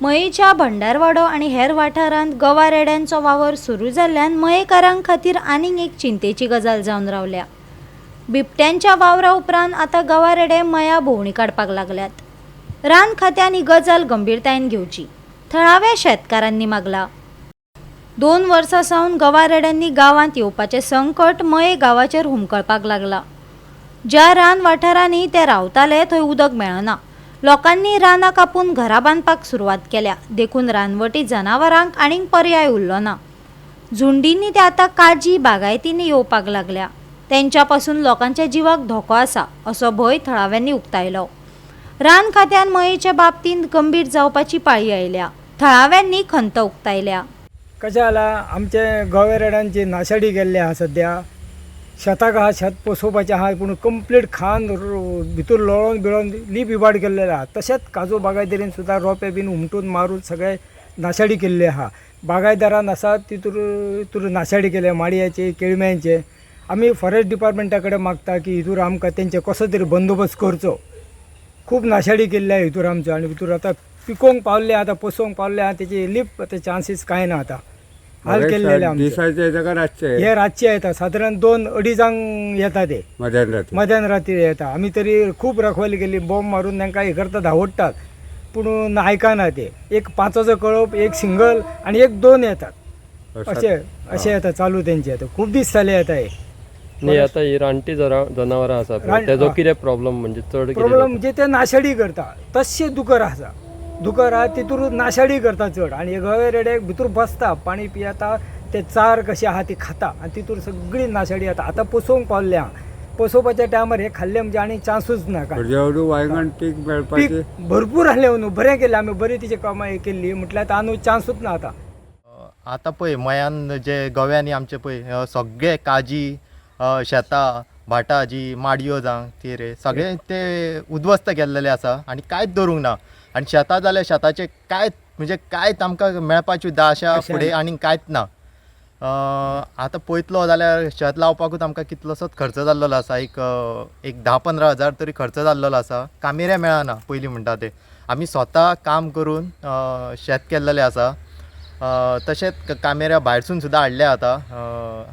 मयेच्या भंडारवाडो आणि हेर वाठारांत गवारेड्यांचो वावर सुरू जाल्ल्यान मयेकारांक खातीर आनीक एक चिंतेची गजाल जावन रावल्या. बिबट्यांच्या वावरा उपरांत आतां गवारेडे मया भोंवणी काडपाक लागल्यात. रान खात्यान ही गजाल गंभीरतायेन घेवची, थळाव्या शेतकारांनी मागला. 2 वर्सां सावन गवारेड्यांनी गांवांत येवपाचें संकट मये गांवाचेर हुमकळपाक लागला. ज्या रान वाठारांनी ते रावताले थंय उदक मेळना. लोकांनी रानां कापून घरां बांदपाक सुरवात केल्या, देखून रानवटी जनावरांक आनीक पर्याय उरलो ना. झुंडींनी ते आतां काजी बागायतींनी येवपाक लागल्या. तेंच्या पासून लोकांच्या जिवाक धोको आसा असो भंय थळाव्यांनी उक्तायलो. रान खात्यान मयेच्या बाबतींत गंभीर जावपाची पाळी आयल्या. थळाव्यांनी खंत उक्तायल्या. कशें जाला, आमचे गवेरेड्यांची नाशाडी गेल्ली आहा सद्या. शेताक आहा, शेत पोसोवपाचें आहा, पूण कंप्लीट खान भितर लोळोन बिळोन लीप इबाड केल्लेले आहा. तशेंच काजू बागायतदारीन सुद्दां रोंपे बीन उमटून मारून सगळे नाशाडी केल्ली आहा. बागायतदारान आसा तितूर नाशाडी केल्या माडयाचे, केळम्यांचे. आमी फॉरेस्ट डिपार्टमेंटा कडेन मागता की हितूर आमकां तेंचे कसो तरी बंदोबस्त करचो. खूब नाशाडी केल्ल्या हितूर आमचो, आनी भितूर आतां पिकोवंक पावल्ले, आतां पोसोवंक पावल्ले आहा, तेची लीप आतां चान्सीस कांय ना. आतां हाल केल्लेले आमचे हे रातचे येता, सादारण 2-2:30 येता ते मध्यान रात्री येता. आमी तरी खूब रखवाली केली, बॉम्ब मारून तांकां हे करतात, धांवडटात, पूण आयकना ते. एक 5चो कळप, एक सिंगल आनी एक 2 येतात. अशें येता चालू तेंचे. आतां खूब दीस जाले येता हे. नाही, आता ही रानटी जनावरां आसा तेजो कितें प्रॉब्लेम म्हणजे चड प्रॉब्लेम म्हणजे ते नाशाडी करता. तशें दुकर आसा, दुकर आहा तितूर नाशाडी करता चड. आनी हे गवेरेडे भितर बसता, पाणी पियेता, ते चार कशें आहा ती खाता आनी तितूर सगळी नाशाडी येता. आतां पोसोवंक पावल्ले आहा. पोसोवपाच्या टायमार हे खाल्ले म्हणजे आनी चान्सूच ना. पीक भरपूर आहले न्हू, बरें केलें आमी, बरी तिची कमाई केल्ली, म्हटल्यार आतां आनी चान्सूच ना. आतां पळय मयान जे गोव्यांनी आमचे पळय सगळे काजी, शेतां, भाटां जी माडयो जावं ती रे सगळे ते उद्ध्वस्त केल्लेले आसा आनी कांयच दवरूंक ना. आनी शेतां जाल्यार शेताचे कांयच आमकां मेळपाची सुद्दां आशा फुडें आनी कांयच ना. आतां पळयतलो जाल्यार शेत लावपाकूच आमकां कितलोसोच खर्च जाल्लो आसा. एक 10-15 हजार तरी खर्च जाल्लो आसा. कामेऱ्या मेळना पयलीं म्हणटा ते. आमी स्वता काम करून शेत केल्लेलें आसा. तशेंच कामेऱ्या भायरसून सुद्दां हाडले आतां.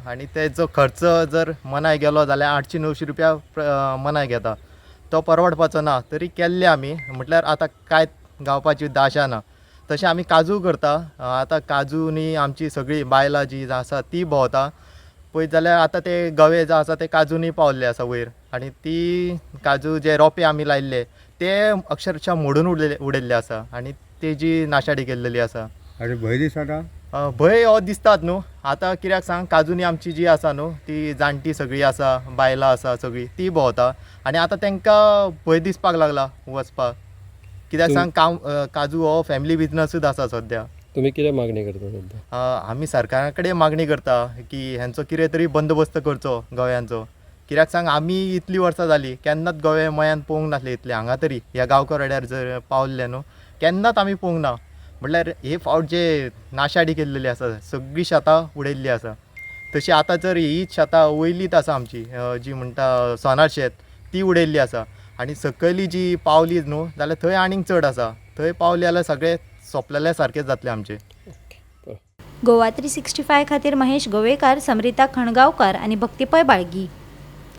आनी तेजो खर्च जर मनाय गेलो जाल्यार 800-900 रुपया मनाय घेता. तो परवडपाचो ना, तरी केल्ले आमी. म्हटल्यार आतां कांयच गावपाची आशा ना. तशें आमी काजू करता. आतां काजूनी आमची सगळी बायलां जी आसा ती भोंवता. पळयत जाल्यार आतां ते गवे जे आसा ते काजूनी पावल्ले आसा वयर. आनी ती काजू जे रोंपे आमी लायल्ले ते अक्षरशः मोडून उडयल्ले आसा आनी तेजी नाशाडी केल्लेली आसा. अरे भंय दिसता. भंय हो दिसतात न्हू. आतां कित्याक सांग, काजूनी आमची जी आसा न्हू ती जाणटी सगळी आसा, बायलां आसा सगळी ती भोंवता आनी आतां तांकां भंय दिसपाक लागला वचपाक. कित्याक सांग, काजू हो फॅमिली बिजनसूच आसा सद्या. तुम्ही कितें मागणी करता सध्या? आमी सरकारा कडेन मागणी करता की हेंचो कितें तरी बंदोबस्त करचो गोव्यांचो. कित्याक सांग, आमी इतलीं वर्सां जालीं केन्नाच गोवे मयान पळोवंक नासले इतले. हांगा तरी ह्या गांवकऱ्यार जर पावल्ले न्हू केन्नाच आमी पळोवंक ना. म्हटल्यार हे फावट जे नाशाडी केल्लेली आसा, सगळीं शेतां उडयल्लीं आसा. तशी आतां जर हीच शेतां वयलीच आसा आमची, जी म्हणटा सोनार शेत, ती उडयल्ली आसा. आनी सकयली जी पावली न्हू जाल्यार थंय आनीक चड आसा. थंय पावली जाल्यार सगळें सोंपलेले सारकें जातलें आमचें. गोवा 365 खातीर महेश गोवेकार, समरिता खणगांवकार आनी भक्तीपय बाळगी.